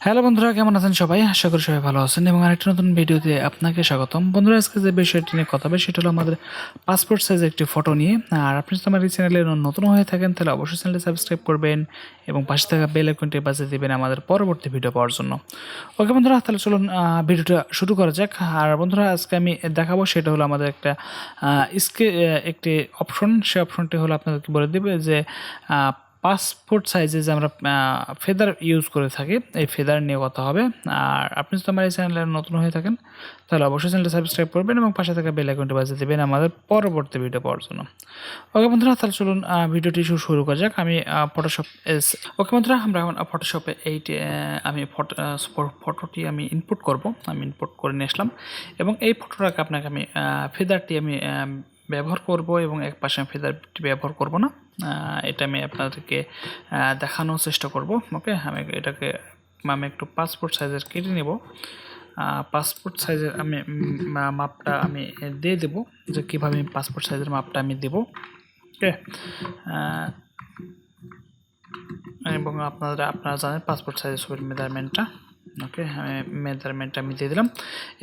Hello বন্ধুরা, কেমন আছেন সবাই? আশা করি সবাই ভালো আছেন এবং আরেকটি নতুন ভিডিওতে আপনাকে স্বাগতম। বন্ধুরা, আজকে যে বিষয়টি নিয়ে কথা হবে সেটা হলো আমাদের পাসপোর্ট সাইজের একটি ফটো নিয়ে। আর আপনি যদি আমার এই চ্যানেলে নতুন হয়ে থাকেন তাহলে অবশ্যই চ্যানেলটি সাবস্ক্রাইব করবেন এবং পাশে থাকা বেল আইকনটি বাজিয়ে দেবেন আমাদের পরবর্তী ভিডিও পাওয়ার জন্য। ওকে বন্ধুরা, তাহলে চলুন ভিডিওটা শুরু করা যাক। আর বন্ধুরা, আজকে আমি দেখাবো সেটা হলো আমাদের একটা একটি অপশন। সেই অপশনটি হলো আপনাদেরকে বলে দেবে যে পাসপোর্ট সাইজে যে আমরা ফেদার ইউজ করে থাকি, এই ফেদার নিয়ে কথা হবে। আর আপনি যদি আমার এই চ্যানেলে নতুন হয়ে থাকেন তাহলে অবশ্যই চ্যানেলটা সাবস্ক্রাইব করবেন এবং পাশে থাকা বেল আইকনটি বাজিয়ে দেবেন আমাদের পরবর্তী ভিডিও পাওয়ার জন্য। ওকে বন্ধুরা, তাহলে চলুন ভিডিওটি শুরু করা যাক। আমি ফটোশপ ওকে বন্ধুরা, আমরা এখন ফটোশপে এইটি আমি ফটোটি আমি ইনপুট করব। আমি ইনপুট করে নিয়ে আসলাম এবং এই ফটোটাকে আপনাকে আমি ফেদারটি আমি ব্যবহার করব এবং এক পাশে আমি ফেদারটি ব্যবহার করব না। এটা আমি আপনাদেরকে দেখানোর চেষ্টা করব। ওকে, এটাকে আমি একটু পাসপোর্ট সাইজের কেটে নেব। পাসপোর্ট সাইজের আমি মাপটা আমি দিয়ে দেব যে কীভাবে আমি পাসপোর্ট সাইজের মাপটা আমি দেব। ওকে, এবং আপনারা জানেন পাসপোর্ট সাইজের ছবির মেজারমেন্টটা। ওকে, মেজারমেন্টটা আমি দিয়ে দিলাম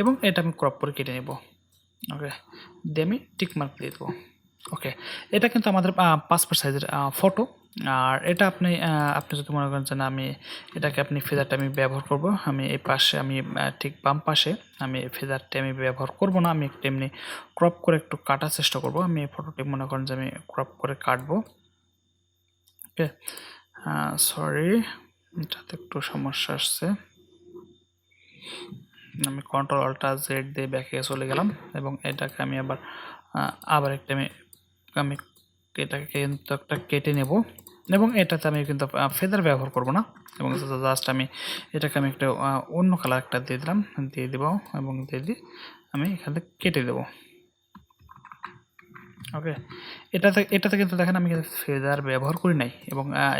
এবং এটা আমি ক্রপ করে কেটে নেব। ওকে, দিয়ে আমি টিক মার্ক দিয়ে দেবো। ওকে, এটা কিন্তু আমাদের পাসপোর্ট সাইজের ফটো। আর এটা আপনি যদি মনে করেন যে না, আমি এটাকে আপনি ফেদারটা আমি ব্যবহার করব, আমি এই পাশে আমি ঠিক বাম পাশে আমি ফেদারটি আমি ব্যবহার করব না, আমি একটু এমনি ক্রপ করে একটু কাটার চেষ্টা করব। আমি এই ফটোটি মনে করেন যে আমি ক্রপ করে কাটবো। ওকে, সরি, এটাতে একটু সমস্যা আসছে। আমি কন্ট্রোল-অল্টার-Z দিয়ে ব্যাকে চলে গেলাম এবং এটাকে আমি আবার একটা আমি এটাকে কিন্তু একটা কেটে নেব এবং এটাতে আমি কিন্তু ফেদার ব্যবহার করব না এবং জাস্ট আমি এটাকে আমি একটা অন্য কালার একটা দিয়ে দিলাম, দিয়ে দেবো এবং দিয়ে আমি এখান থেকে কেটে দেবো। ওকে, এটাতে কিন্তু দেখেন আমি কিন্তু ফেদার ব্যবহার করি নাই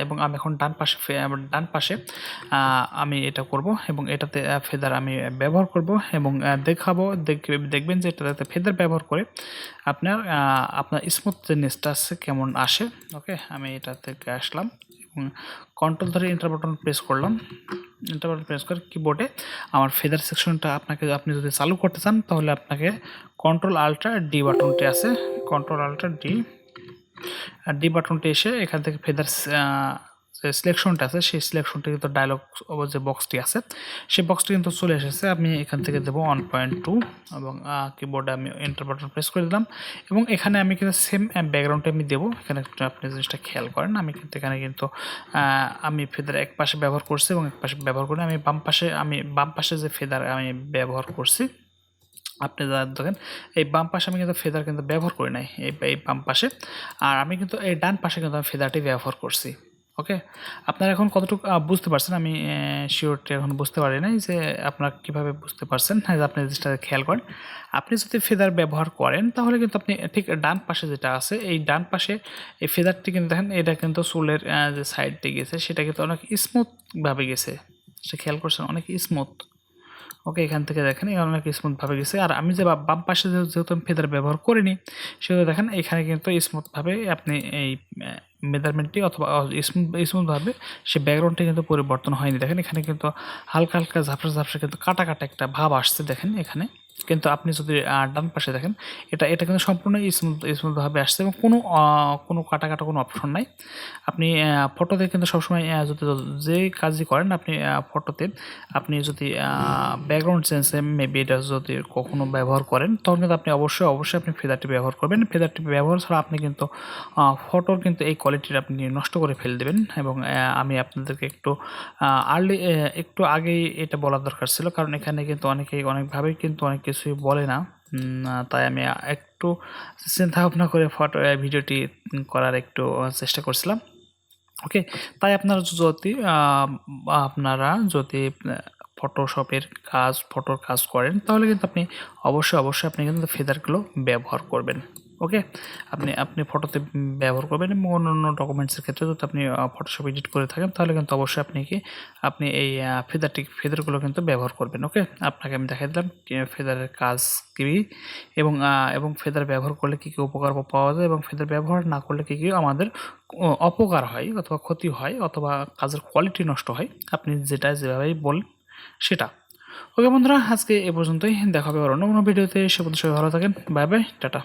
এবং আমি এখন ডান পাশে আমি এটা করব এবং এটাতে ফেদার আমি ব্যবহার করব এবং দেখবেন যে এটাতে ফেদার ব্যবহার করে আপনার স্মুথনেসটা কেমন আসে। ওকে, আমি এটা থেকে আসলাম এবং কন্ট্রোল ধরে এন্টার বাটন প্রেস করলাম। এন্টার বাটন প্রেস করে কিবোর্ডে আমার ফেদার সেকশনটা আপনি যদি চালু করতে চান তাহলে আপনাকে কন্ট্রোল-অল্টার-D বাটনটি আছে, কন্ট্রোল-অল্টার-D বাটনটি এসে এখান থেকে ফেদার যে সিলেকশনটা আছে সেই সিলেকশনটি কিন্তু ডায়লগ যে বক্সটি আছে সেই বক্সটি কিন্তু চলে এসেছে। আমি এখান থেকে দেবো 1.2 এবং কিবোর্ডে আমি এন্টার বাটন প্রেস করে দিলাম এবং এখানে আমি কিন্তু সেম ব্যাকগ্রাউন্ডে আমি দেবো। এখানে আপনি জিনিসটা খেয়াল করেন, আমি কিন্তু এখানে কিন্তু আমি ফেদার এক পাশে ব্যবহার করছি এবং এক পাশে ব্যবহার করি আমি বাম পাশে যে ফেদার আমি ব্যবহার করছি আপনি দেখেন এই বাম পাশে আমি কিন্তু ফেদার কিন্তু ব্যবহার করি নাই, এই বাম পাশে। আর আমি কিন্তু এই ডান পাশে কিন্তু আমি ফেদারটি ব্যবহার করছি। ওকে, আপনারা এখন কতটুকু বুঝতে পারছেন? আমি শিওরটি এখন বুঝতে পারি নাই যে আপনারা কীভাবে বুঝতে পারছেন। হ্যাঁ, আপনি জিনিসটা খেয়াল করেন, আপনি যদি ফেদার ব্যবহার করেন তাহলে কিন্তু আপনি ঠিক ডান পাশে যেটা আছে এই ডান পাশে এই ফেদারটি কিন্তু দেখেন এটা কিন্তু চুলের যে সাইডটি গেছে সেটা কিন্তু অনেক স্মুথভাবে গেছে, সেটা খেয়াল করছেন, অনেক স্মুথ। ওকে, এখান থেকে দেখেন অনেক স্মুথভাবে গেছে। আর আমি যে বাম পাশে যেহেতু আমি ফেদার ব্যবহার করিনি সেহেতু দেখেন এখানে কিন্তু স্মুথভাবে আপনি এই মেজারমেন্টটি অথবা স্মুথভাবে সে ব্যাকগ্রাউন্ডটি কিন্তু পরিবর্তন হয়নি। দেখেন এখানে কিন্তু হালকা হালকা ঝাপসা একটা কাটা একটা ভাব আসছে দেখেন এখানে। কিন্তু আপনি যদি ডান পাশে দেখেন এটা কিন্তু সম্পূর্ণ স্মুথভাবে আসছে এবং কোনো কাটা কোনো অপশন নাই। আপনি ফটোতে কিন্তু সবসময় যদি যে কাজই করেন আপনি ফটোতে আপনি যদি ব্যাকগ্রাউন্ড চেঞ্জে মেবি এটা যদি কখনো ব্যবহার করেন তখন কিন্তু আপনি অবশ্যই আপনি ফেদারটি ব্যবহার করবেন। ফেদারটি ব্যবহার ছাড়া আপনি কিন্তু ফটোর কিন্তু এই কোয়ালিটিটা আপনি নষ্ট করে ফেলে দেবেন। এবং আমি আপনাদেরকে একটু আগেই এটা বলা দরকার ছিল, কারণ এখানে কিন্তু অনেকভাবেই কিন্তু অনেক কিছুই বলে না। তাই আমি একটু চিন্তা ভাবনা করে ভিডিওটি করার একটু চেষ্টা করছিলাম। ওকে, তাই আপনারা যদি ফটোর কাজ করেন তাহলে কিন্তু আপনি অবশ্যই আপনি কিন্তু ফেদারগুলো ব্যবহার করবেন। ওকে, আপনি আপনি ফটোতে ব্যবহার করবেন এবং অন্যান্য ডকুমেন্টসের ক্ষেত্রে যদি আপনি ফটোশপ এডিট করে থাকেন তাহলে কিন্তু অবশ্যই আপনি এই ফেদারগুলো কিন্তু ব্যবহার করবেন। ওকে, আপনাকে আমি দেখাই দিলাম ফেদারের কাজ কী এবং ফেদার ব্যবহার করলে কী কী উপকার পাওয়া যায় এবং ফেদার ব্যবহার না করলে কী কী আমাদের অপকার হয় অথবা ক্ষতি হয় অথবা কাজের কোয়ালিটি নষ্ট হয়, আপনি যেভাবেই বলেন সেটা। ওকে বন্ধুরা, আজকে এ পর্যন্তই। দেখা হবে আবার অন্য কোনো ভিডিওতে। সে পর্যন্ত সবাই ভালো থাকেন। Bye bye, tata.